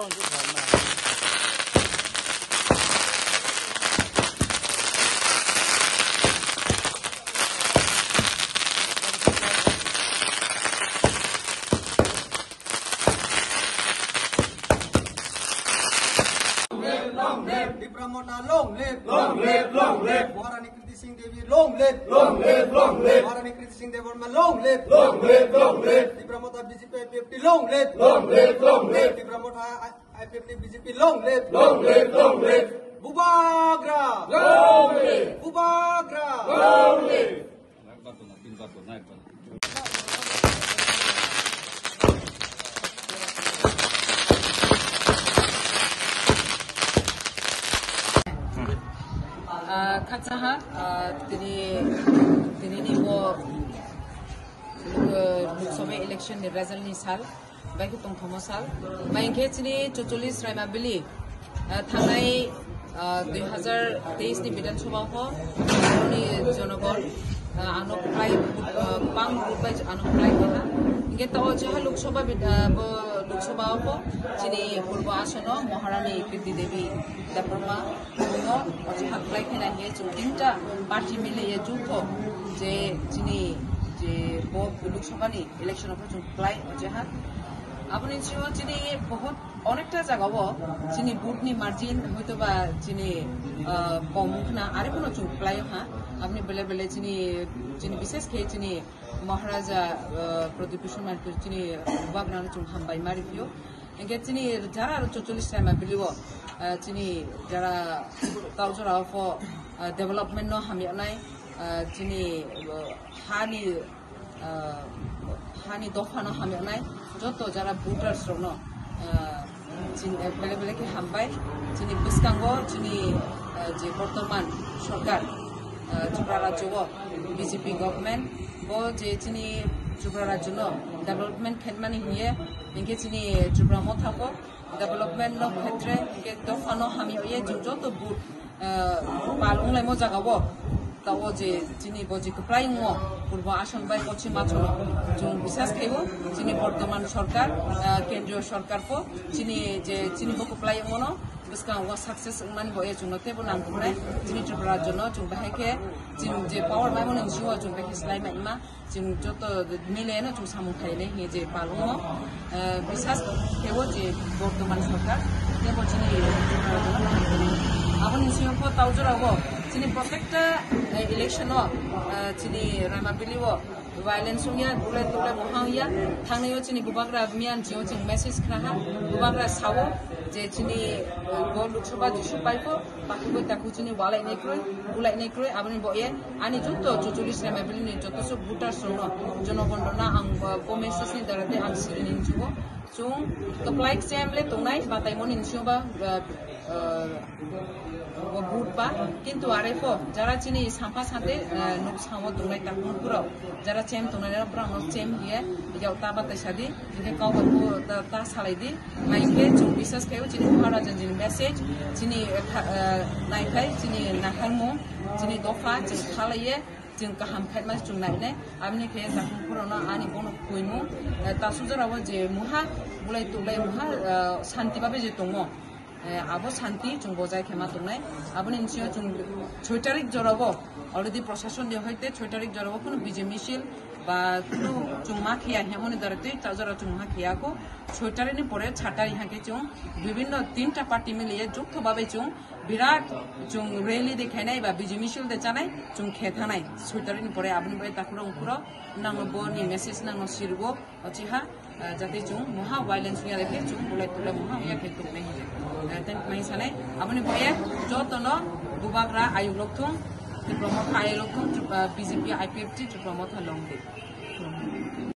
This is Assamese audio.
Long live. Maharani Kriti Singh Devi, long live. Maharani Kriti Singh Devi, long live. The promoter BJP IPFT, long live. The promoter IPFT BJP, long live. Bubagra. Bubagra. Katsaha tini bo Loksabha election ni result ni sal bai ku tong thomo sal bai ke chini 44 raima bili thanai 2023 ni Bidhan Sabha ho ni jonogon anok play pang group bai anok play ha inge to jaha Loksabha ho chini purba asono Maharani Kriti Devi Daprama no jaha play khina ye tinta party mile ye jukho je chini je bo Loksabha ni election of play jaha আপনি চিনি বহুত অনেকটা জায়গাও চিনি বুটনি মার্জিন হয়তো বা চিনি কম না আরে কোনো চুপলাই হ্যাঁ আপনি বেলে বেলে চিনি বিশেষ খেয়ে চিনি মহারাজা প্রদীপূষণ মার্কে চিনি বাগনানো চুন হামবাই মারিফিও এগে চিনি যারা আরো 44 টাইম বিলিব চিনি যারা কালচার অফ ডেভেলপমেন্ট ন হামিয়ানাই চিনি হানি দফানো হামিয়ানাই যত যারা ভোটার্স রনো বেলে বেলে কে হামবাই চিনি বিস্কাঙ্গ চিনি যে বর্তমান সরকার ত্রিপুরা রাজ্য বিজেপি গভর্নমেন্ট বো যে চিনি ত্রিপুরা রাজ্য ডেভেলপমেন্ট খেতমানি হিয়ে ইনকে চিনি ত্রিপুরা মথাকো ডেভেলপমেন্ট ক্ষেত্রে ইনকে দফানো হামিয়ে যত ভোট পালংলাই মজাগাবো তাও যে চিনি বজি প্রায় পূর্ব আসন বাই পশ্চিম আচরণ जों বিশ্বাস খাইব চিনি বর্তমান সরকার কেন্দ্রীয় সরকার কো চিনি যে চিনি বকো প্লাই মনো বিস্কা ওয়া সাকসেস মান বয়ে জন্য তেব নাম করে চিনি ত্রিপুরার জন্য जों বাহাইকে চিনি যে পাওয়ার মাই মনো জিও जों বাহাই স্লাই মাইমা जों যত মিলে না जों সামুখাইলে হে যে পালং বিশ্বাস খাইব যে বর্তমান সরকার তেব চিনি ত্রিপুরার জন্য আপনি সিংহ তাউজরাবো চিনি প্রত্যেকটা ইলেকশন চিনি রামাবিলিও violence nya bulai tole mohang ya thangneyo chini bubagra mian jio ching message khraha bubagra sawo je chini go Loksabha jisu paipo pakibo taku chini walai nei kroi bulai nei kroi abani boye ani jotto 44 rama bilini jotto so voters rono jonogondona ang commerce ni darate ang sirin jugo chung to like semle tongnai batai mon insuba vote বা কিন্তু আরেফো যারা চিনি সাম্পা সাথে নুক সামো দংলাই তাকুনপুরো যারা চেম তংনাইরা ব্রাহ্মণ চেম হিয়ে ইয়াও তা বাতাই সাদি ইনকে কাউবাকু তা সালাইদি মাইকে जों বিশ্বাস খাইও চিনি মহারাজান জিনি মেসেজ চিনি নাইখাই চিনি নাখালমো চিনি দফা চিনি খালাইয়ে जों गाहाम खायमा जों नायने आमनि खे जाखुनपुरनो आनि बनो खयमु तासुजराबो जे मुहा बुलाय तुलाय मुहा शान्ति बाबे जे दङ আবো শান্তি जों বজায় খেমা দंनाय আবনি নিশ্চয় जों 6 তারিখ জরাবো অলরেডি প্রশাসন দিয়ে হইতে 6 তারিখ জরাবো কোনো বিজে মিছিল বা কোনো जों মা খিয়া হেমনি দারতে তাজরা जों মা খিয়াকো 6 তারিখ পরে 6 তারিখ হাকে जों বিভিন্ন তিনটা পার্টি মিলিয়ে যুক্তভাবে जों বিরাট जों রেলি দেখাইনাই বা বিজে মিছিল দে জানাই जों খেথানাই 6 তারিখ পরে আপনি বাই তাকুরা উপরা নাংবো নি মেসেজ নাংনো সিরবো অচিহা যাতে जों মহা ভায়োলেন্স নিয়া দেখে जों বুলাই তুলে মহা ইয়া খেতু নাই dan mai sanai abani boye jotono bubagra ayuloktong diploma ayuloktong BJP IPFT diploma thalongde